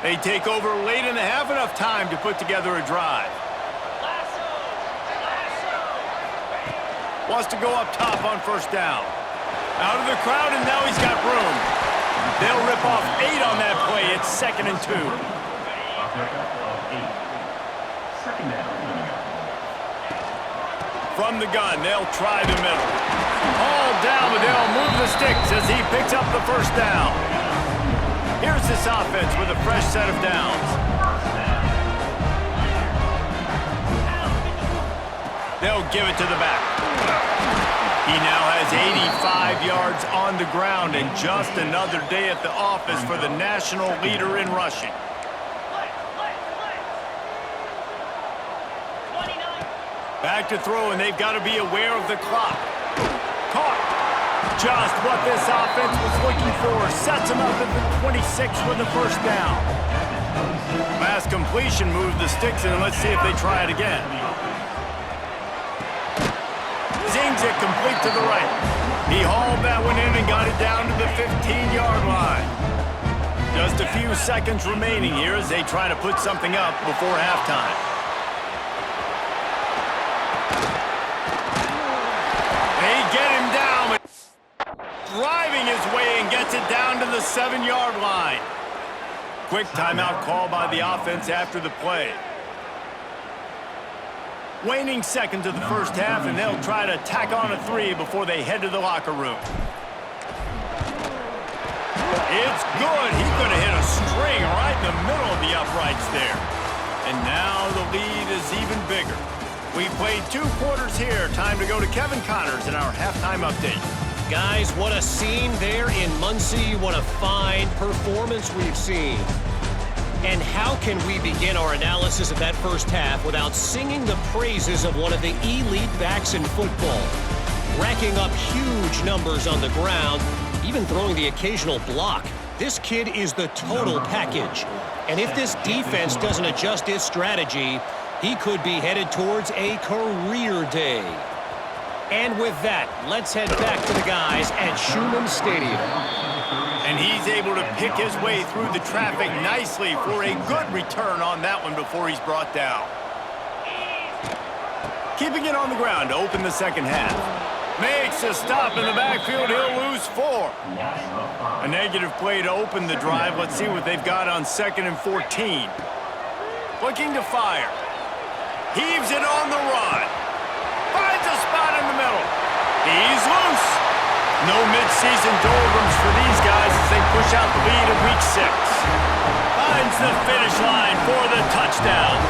They take over late in the half, enough time to put together a drive. Wants to go up top on first down. Out of the crowd, and now he's got room. They'll rip off 8 on that play. It's 2nd and 2. From the gun, they'll try the middle. All down, but they'll move the sticks as he picks up the first down. Here's this offense with a fresh set of downs. They'll give it to the back. He now has 85 yards on the ground, and just another day at the office for the national leader in rushing. Back to throw, and they've got to be aware of the clock. Caught. Just what this offense was looking for. Sets him up at the 26 with the first down. Pass completion moved the sticks, and let's see if they try it again. Zings it complete to the right. He hauled that one in and got it down to the 15-yard line. Just a few seconds remaining here as they try to put something up before halftime. They get him down, driving his way and gets it down to the 7-yard line. Quick timeout call by the offense after the play. Waning seconds of the first half, and they'll try to tack on a 3 before they head to the locker room. It's good. He's going to hit a string right in the middle of the uprights there. And now the lead is even bigger. We played 2 quarters here. Time to go to Kevin Connors in our halftime update. Guys, what a scene there in Muncie. What a fine performance we've seen. And how can we begin our analysis of that first half without singing the praises of one of the elite backs in football? Racking up huge numbers on the ground, even throwing the occasional block. This kid is the total package. And if this defense doesn't adjust its strategy, he could be headed towards a career day. And with that, let's head back to the guys at Schumann Stadium. And he's able to pick his way through the traffic nicely for a good return on that one before he's brought down. Keeping it on the ground to open the second half. Makes a stop in the backfield. He'll lose 4. A negative play to open the drive. Let's see what they've got on 2nd and 14. Looking to fire. Heaves it on the run. Finds a spot in the middle. He's loose. No mid-season doldrums for these guys as they push out the lead in Week 6. Finds the finish line for the touchdown.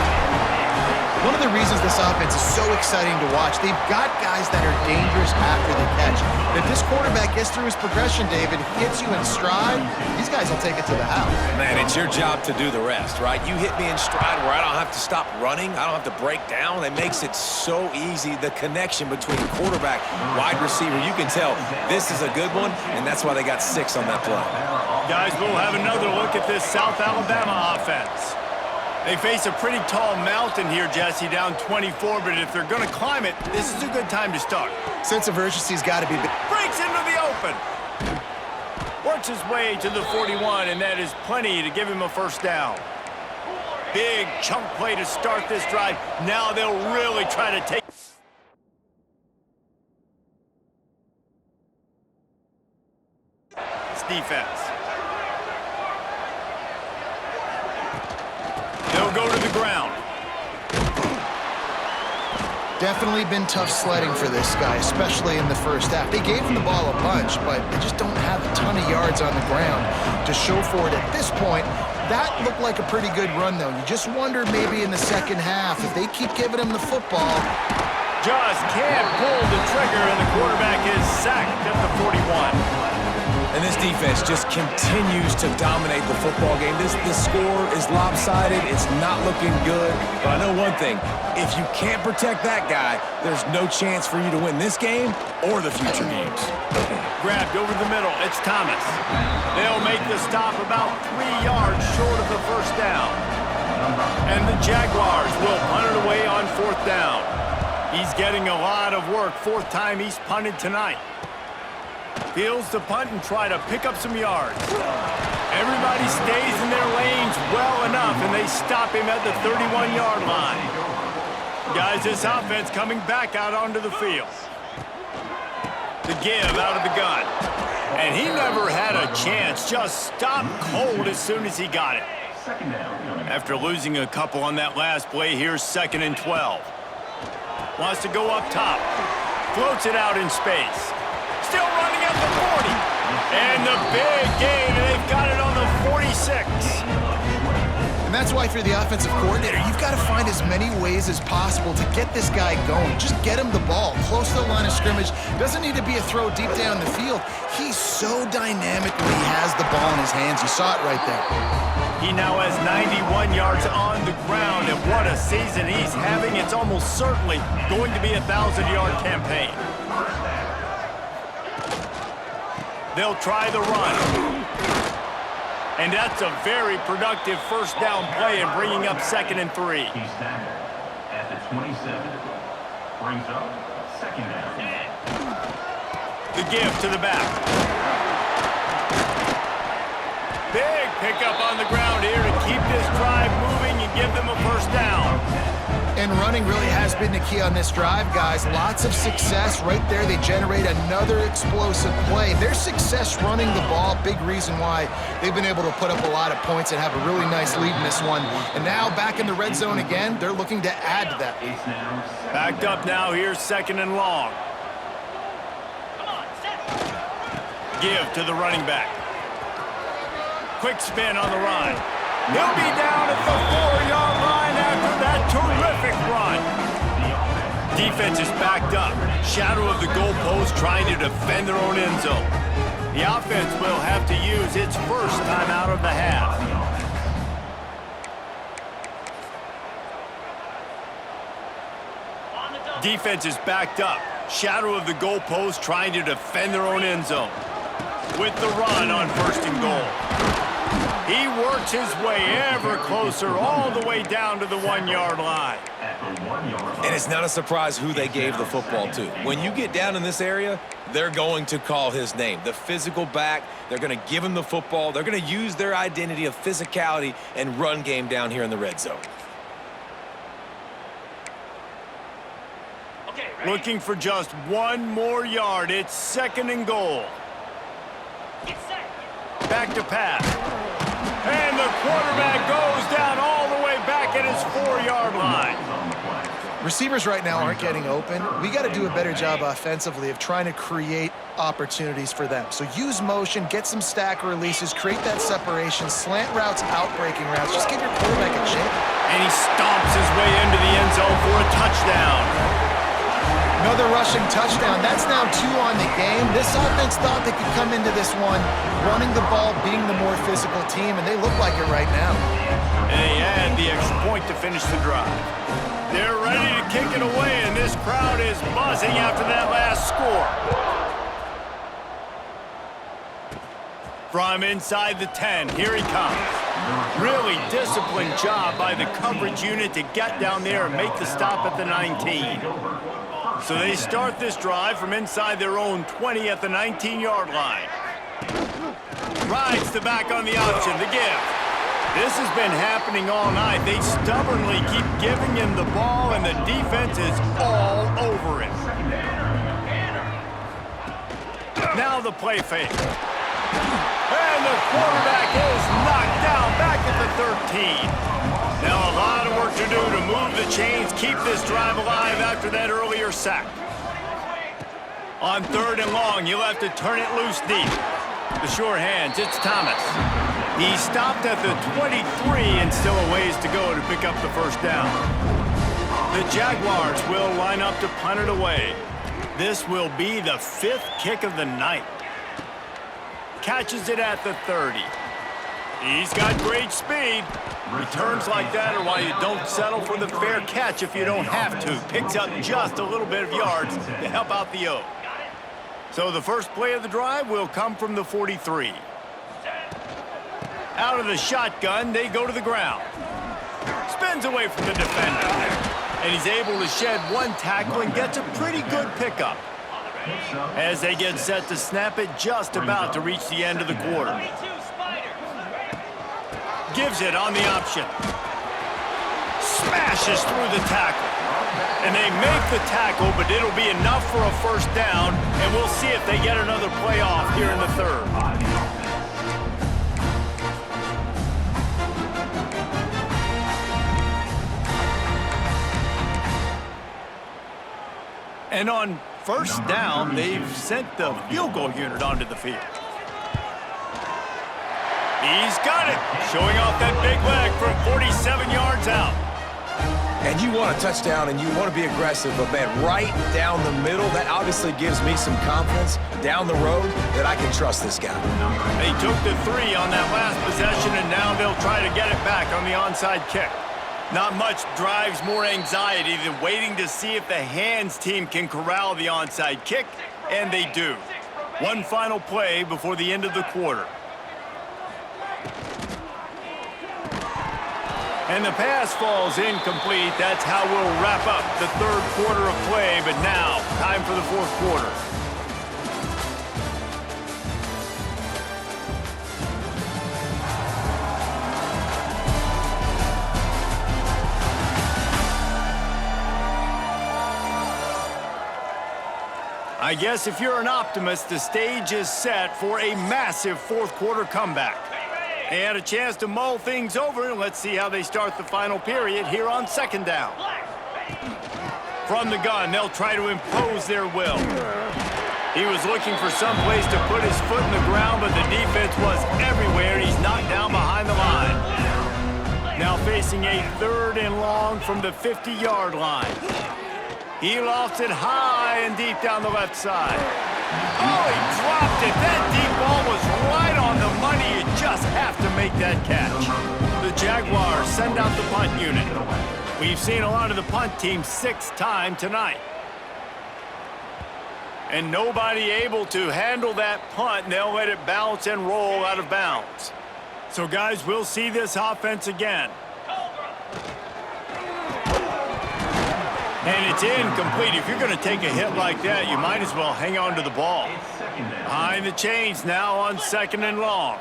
One of the reasons this offense is so exciting to watch, they've got guys that are dangerous after the catch. And if this quarterback gets through his progression, David, hits you in stride, these guys will take it to the house. Man, it's your job to do the rest, right? You hit me in stride where I don't have to stop running. I don't have to break down. It makes it so easy, the connection between quarterback, wide receiver. You can tell this is a good one, and that's why they got 6 on that play. Guys, we'll have another look at this South Alabama offense. They face a pretty tall mountain here, Jesse, down 24, but if they're going to climb it, this is a good time to start. Sense of urgency's got to be big. Breaks into the open. Works his way to the 41, and that is plenty to give him a first down. Big chunk play to start this drive. Now they'll really try to take this defense. They'll go to the ground. Definitely been tough sledding for this guy, especially in the first half. They gave him the ball a bunch, but they just don't have a ton of yards on the ground to show for it at this point. That looked like a pretty good run, though. You just wonder maybe in the second half if they keep giving him the football. Just can't pull the trigger, and the quarterback is sacked at the 41. And this defense just continues to dominate the football game. This score is lopsided. It's not looking good. But I know one thing. If you can't protect that guy, there's no chance for you to win this game or the future games. Grabbed over the middle. It's Thomas. They'll make the stop about 3 yards short of the first down. And the Jaguars will punt it away on 4th down. He's getting a lot of work. 4th time he's punted tonight. Fields the punt and try to pick up some yards. Everybody stays in their lanes well enough, and they stop him at the 31-yard line. Guys, this offense coming back out onto the field. The give out of the gun. And he never had a chance. Just stopped cold as soon as he got it. After losing a couple on that last play, here's 2nd and 12. Wants to go up top. Floats it out in space. Still running at the 40. And the big gain, and they've got it on the 46. And that's why if you're the offensive coordinator, you've got to find as many ways as possible to get this guy going. Just get him the ball close to the line of scrimmage. Doesn't need to be a throw deep down the field. He's so dynamic when he has the ball in his hands. You saw it right there. He now has 91 yards on the ground, and what a season he's having. It's almost certainly going to be a 1,000-yard campaign. They'll try the run. And that's a very productive first down play and bringing up 2nd and 3. He's tackled at the 27. Brings up 2nd down. The give to the back. Big pickup on the ground here to keep this drive moving and give them a first down. And running really has been the key on this drive, guys. Lots of success right there. They generate another explosive play. Their success running the ball, big reason why they've been able to put up a lot of points and have a really nice lead in this one. And now back in the red zone again, they're looking to add to that lead. Backed up now, here's 2nd and long. Give to the running back. Quick spin on the run. He'll be down at the 4-yard line after that terrific run. Defense is backed up. Shadow of the goalpost trying to defend their own end zone. The offense will have to use its first time out of the half. Defense is backed up. Shadow of the goalpost trying to defend their own end zone. With the run on 1st and goal. He works his way ever closer all the way down to the 1-yard line. And it's not a surprise who they gave the football to. When you get down in this area, they're going to call his name. The physical back, they're going to give him the football. They're going to use their identity of physicality and run game down here in the red zone. Looking for just one more yard. It's 2nd and goal. Back to pass. And the quarterback goes down all the way back at his 4-yard line. Receivers right now aren't getting open. We got to do a better job offensively of trying to create opportunities for them. So use motion, get some stack releases, create that separation, slant routes, out-breaking routes. Just give your quarterback a chance. And he stomps his way into the end zone for a touchdown. Another rushing touchdown. That's now 2 on the game. This offense thought they could come into this one running the ball, being the more physical team, and they look like it right now. And they add the extra point to finish the drive. They're ready to kick it away, and this crowd is buzzing after that last score. From inside the 10, here he comes. Really disciplined job by the coverage unit to get down there and make the stop at the 19. So they start this drive from inside their own 20 at the 19-yard line. Rides the back on the option, the give. This has been happening all night. They stubbornly keep giving him the ball, and the defense is all over it. Now the play fake. And the quarterback is knocked down back at the 13. Now a lot of work to do to move the chains, keep this drive alive after that earlier sack. On 3rd and long, you'll have to turn it loose deep. The sure hands, it's Thomas. He stopped at the 23 and still a ways to go to pick up the first down. The Jaguars will line up to punt it away. This will be the 5th kick of the night. Catches it at the 30. He's got great speed. Returns like that are why you don't settle for the fair catch if you don't have to. Picks up just a little bit of yards to help out the O. So the first play of the drive will come from the 43. Out of the shotgun, they go to the ground. Spins away from the defender. And he's able to shed one tackle and gets a pretty good pickup. As they get set to snap it, just about to reach the end of the quarter. Gives it on the option. Smashes through the tackle. And they make the tackle, but it'll be enough for a first down, and we'll see if they get another play off here in the third. And on first down, they've sent the field goal unit onto the field. He's got it, showing off that big leg from 47 yards out. And you want a touchdown and you want to be aggressive, but man, right down the middle, that obviously gives me some confidence down the road that I can trust this guy. They took the 3 on that last possession, and now they'll try to get it back on the onside kick. Not much drives more anxiety than waiting to see if the hands team can corral the onside kick, and they do. One final play before the end of the quarter. And the pass falls incomplete. That's how we'll wrap up the third quarter of play, but now, time for the fourth quarter. I guess if you're an optimist, the stage is set for a massive fourth quarter comeback. They had a chance to mull things over, and let's see how they start the final period here on second down. From the gun, they'll try to impose their will. He was looking for some place to put his foot in the ground, but the defense was everywhere, and he's knocked down behind the line. Now facing a third and long from the 50-yard line. He lofts it high and deep down the left side. Oh, he dropped it. That deep ball was right on the money. You just have to make that catch. The Jaguars send out the punt unit. We've seen a lot of the punt team 6 times tonight. And nobody able to handle that punt, and they'll let it bounce and roll out of bounds. So, guys, we'll see this offense again. And it's incomplete. If you're going to take a hit like that, you might as well hang on to the ball. Behind the chains now on second and long.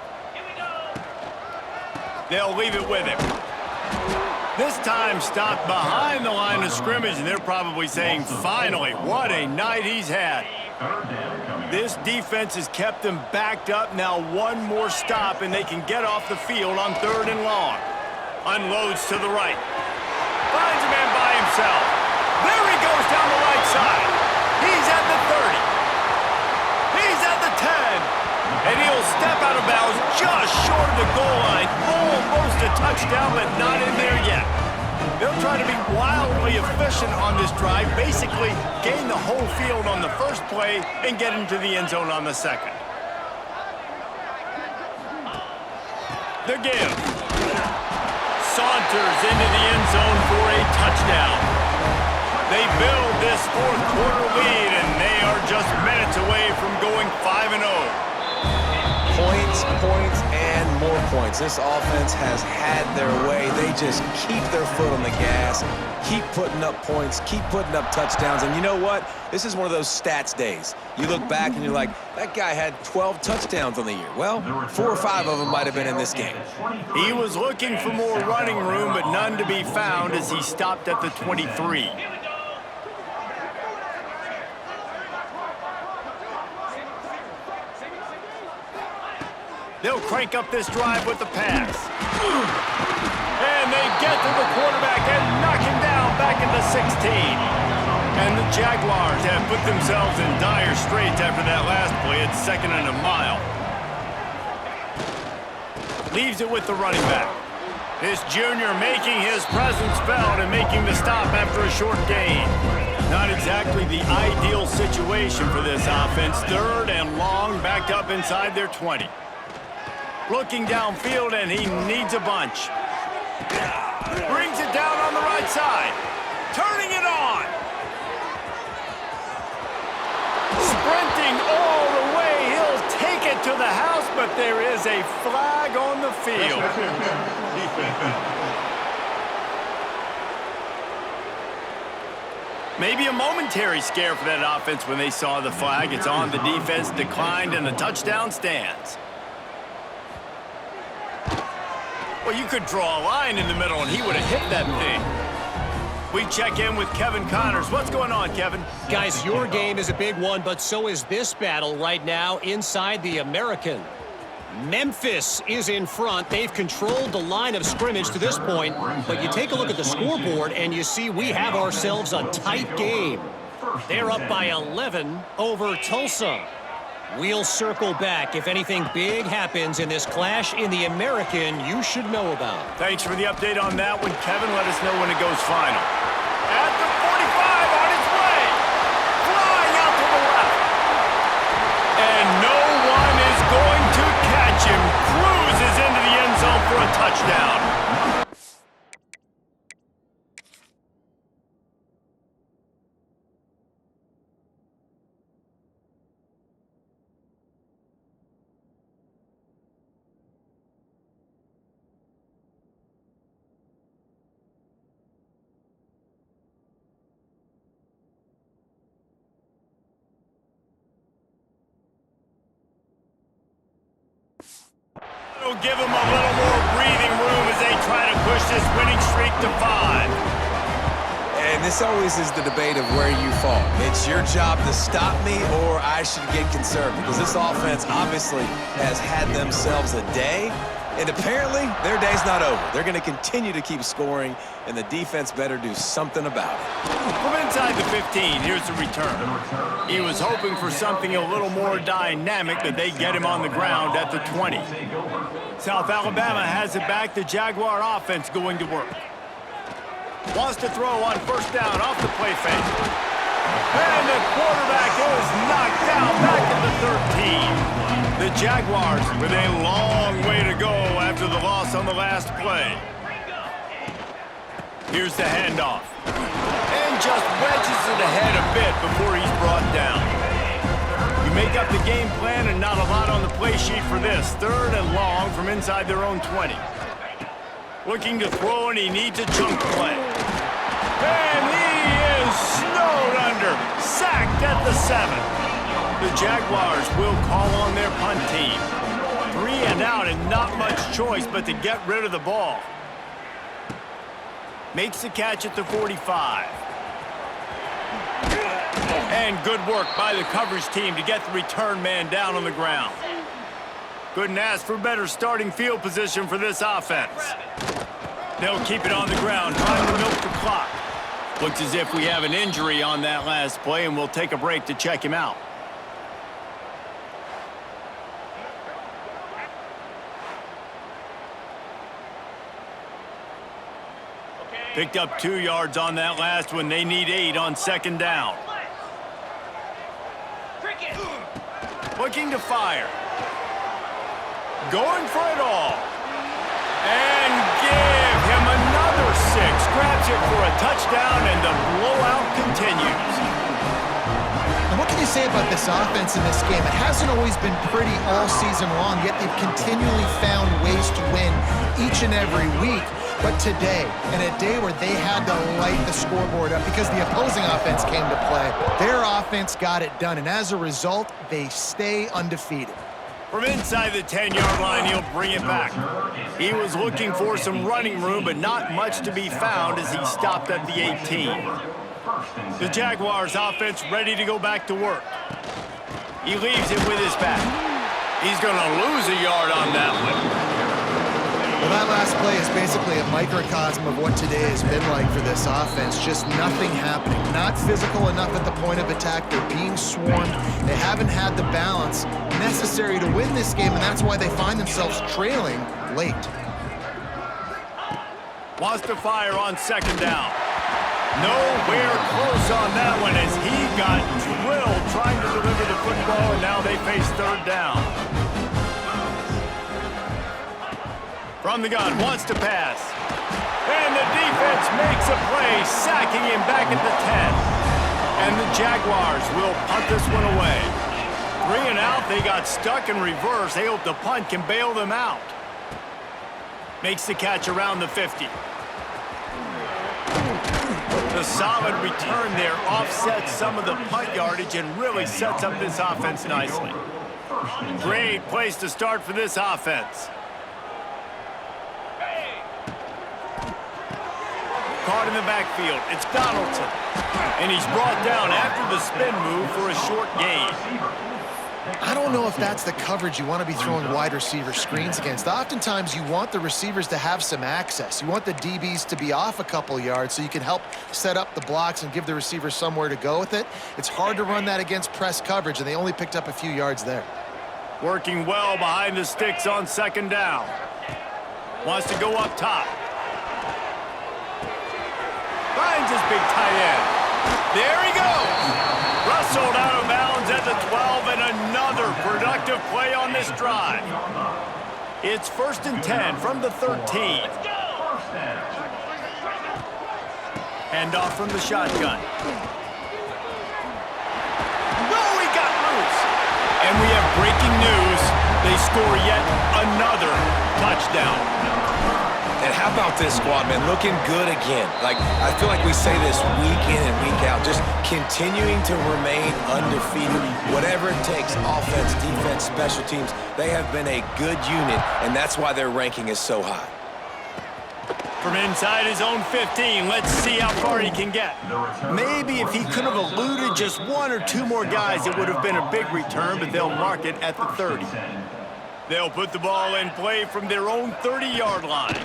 They'll leave it with him. This time stopped behind the line of scrimmage, and they're probably saying, finally, what a night he's had. This defense has kept them backed up. Now one more stop, and they can get off the field on third and long. Unloads to the right. Finds a man by himself. There he goes down the right side. He's at the 30. He's at the 10. And he'll step out of bounds just short of the goal line. Almost a touchdown, but not in there yet. They'll try to be wildly efficient on this drive, basically gain the whole field on the first play and get into the end zone on the second. The give. Saunters into the end zone for a touchdown. They build this fourth quarter lead, and they are just minutes away from going 5-0. Points, points, and more points. This offense has had their way. They just keep their foot on the gas, keep putting up points, keep putting up touchdowns. And you know what? This is one of those stats days. You look back and you're like, that guy had 12 touchdowns on the year. Well, 4 or 5 of them might have been in this game. He was looking for more running room, but none to be found as he stopped at the 23. They'll crank up this drive with the pass. And they get to the quarterback and knock him down back into 16. And the Jaguars have put themselves in dire straits after that last play. It's 2nd and a mile. Leaves it with the running back. This junior making his presence felt and making the stop after a short gain. Not exactly the ideal situation for this offense. 3rd and long, backed up inside their 20. Looking downfield, and he needs a bunch. Brings it down on the right side. Turning it on. Sprinting all the way. He'll take it to the house, but there is a flag on the field. Maybe a momentary scare for that offense when they saw the flag. It's on, the defense declined, and the touchdown stands. Well, Well, you could draw a line in the middle, and he would have hit that thing. We check in with Kevin Connors. What's going on, Kevin? Guys, your game is a big one, but so is this battle right now inside the American. Memphis is in front. They've controlled the line of scrimmage to this point, but you take a look at the scoreboard, and you see we have ourselves a tight game. They're up by 11 over Tulsa. We'll circle back if anything big happens in this clash in the American you should know about. Thanks for the update on that one, Kevin. Let us know when it goes final. At the 45, on its way. Flying out to the left. And no one is going to catch him. Cruises into the end zone for a touchdown. It'll give them a little more breathing room as they try to push this winning streak to 5. And this always is the debate of where you fall. It's your job to stop me or I should get conservative, because this offense obviously has had themselves a day, and apparently their day's not over. They're going to continue to keep scoring, and the defense better do something about it. From inside the 15, here's the return. He was hoping for something a little more dynamic, but they get him on the ground at the 20. South Alabama has it back. The Jaguar offense going to work. Wants to throw on first down off the play fake. And the quarterback is knocked down back at the 13. The Jaguars with a long way to go after the loss on the last play. Here's the handoff. And just wedges it ahead a bit before he's brought down. You make up the game plan and not a lot on the play sheet for this. 3rd and long from inside their own 20. Looking to throw, and he needs a chunk play. And he is snowed under. Sacked at the 7. The Jaguars will call on their punt team. 3 and out and not much choice but to get rid of the ball. Makes the catch at the 45. And good work by the coverage team to get the return man down on the ground. Couldn't ask for better starting field position for this offense. They'll keep it on the ground, trying to milk the clock. Looks as if we have an injury on that last play, and we'll take a break to check him out. Picked up 2 yards on that last one. They need 8 on 2nd down. Looking to fire. Going for it all. And give him another 6. Grabs it for a touchdown, and the blowout continues. And what can you say about this offense in this game? It hasn't always been pretty all season long, yet they've continually found ways to win each and every week. But today, in a day where they had to light the scoreboard up because the opposing offense came to play, their offense got it done. And as a result, they stay undefeated. From inside the 10-yard line, he'll bring it back. He was looking for some running room, but not much to be found as he stopped at the 18. The Jaguars offense ready to go back to work. He leaves it with his back. He's going to lose a yard on that one. Well, that last play is basically a microcosm of what today has been like for this offense. Just nothing happening. Not physical enough at the point of attack. They're being swarmed. They haven't had the balance necessary to win this game, and that's why they find themselves trailing late. Wants to fire on 2nd down. Nowhere close on that one as he got drilled trying to deliver the football, and now they face 3rd down. From the gun, wants to pass. And the defense makes a play, sacking him back at the 10. And the Jaguars will punt this one away. 3 and out, they got stuck in reverse. They hope the punt can bail them out. Makes the catch around the 50. The solid return there offsets some of the punt yardage and really sets up this offense nicely. Great place to start for this offense. caught in the backfield. It's Donaldson. And he's brought down after the spin move for a short gain. I don't know if that's the coverage you want to be throwing wide receiver screens against. Oftentimes, you want the receivers to have some access. You want the DBs to be off a couple yards so you can help set up the blocks and give the receiver somewhere to go with it. It's hard to run that against press coverage, and they only picked up a few yards there. Working well behind the sticks on second down. Wants to go up top. Finds his big tight end. There he goes. Rustled out of bounds at the 12, and another productive play on this drive. It's 1st and 10 from the 13. Handoff from the shotgun. No, he got loose. And we have breaking news. They score yet another touchdown. And how about this squad, man? Looking good again. Like, I feel like we say this week in and week out, just continuing to remain undefeated. Whatever it takes, offense, defense, special teams, they have been a good unit, and that's why their ranking is so high. From inside his own 15, let's see how far he can get. Maybe if he could have eluded just one or two more guys, it would have been a big return, but they'll mark it at the 30. They'll put the ball in play from their own 30-yard line.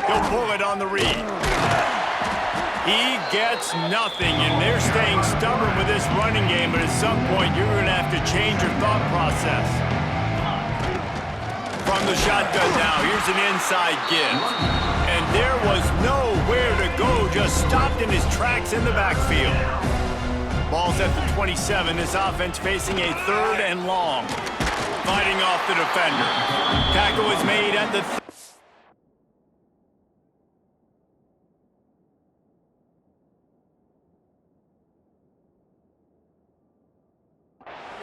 He'll pull it on the read. He gets nothing, and they're staying stubborn with this running game, but at some point, you're going to have to change your thought process. From the shotgun now, here's an inside give. And there was nowhere to go, just stopped in his tracks in the backfield. Ball's at the 27, this offense facing a 3rd and long. Fighting off the defender. Tackle is made at the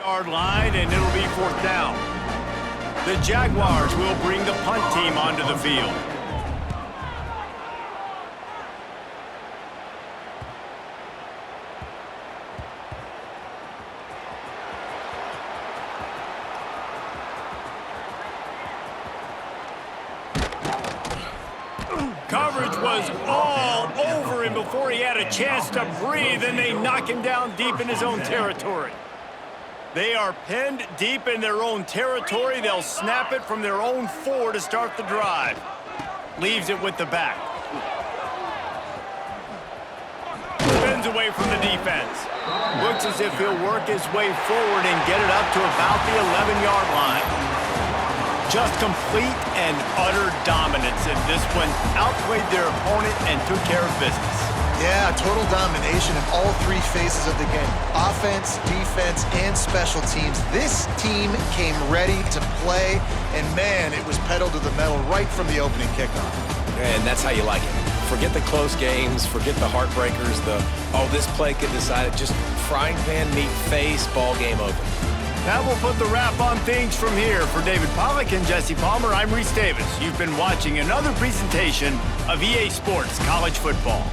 30-yard line, and it'll be 4th down. The Jaguars will bring the punt team onto the field. Coverage was all over him before he had a chance to breathe, and they knock him down deep in his own territory. They are pinned deep in their own territory. They'll snap it from their own 4 to start the drive. Leaves it with the back. Spins away from the defense. Looks as if he'll work his way forward and get it up to about the 11-yard line. Just complete and utter dominance in this one. Outplayed their opponent and took care of business. Yeah, total domination in all 3 phases of the game. Offense, defense, and special teams. This team came ready to play, and man, it was pedal to the metal right from the opening kickoff. And that's how you like it. Forget the close games, forget the heartbreakers, this play could decide it. Just frying pan, meat face, ball game over. That will put the wrap on things from here. For David Pollack and Jesse Palmer, I'm Reese Davis. You've been watching another presentation of EA Sports College Football.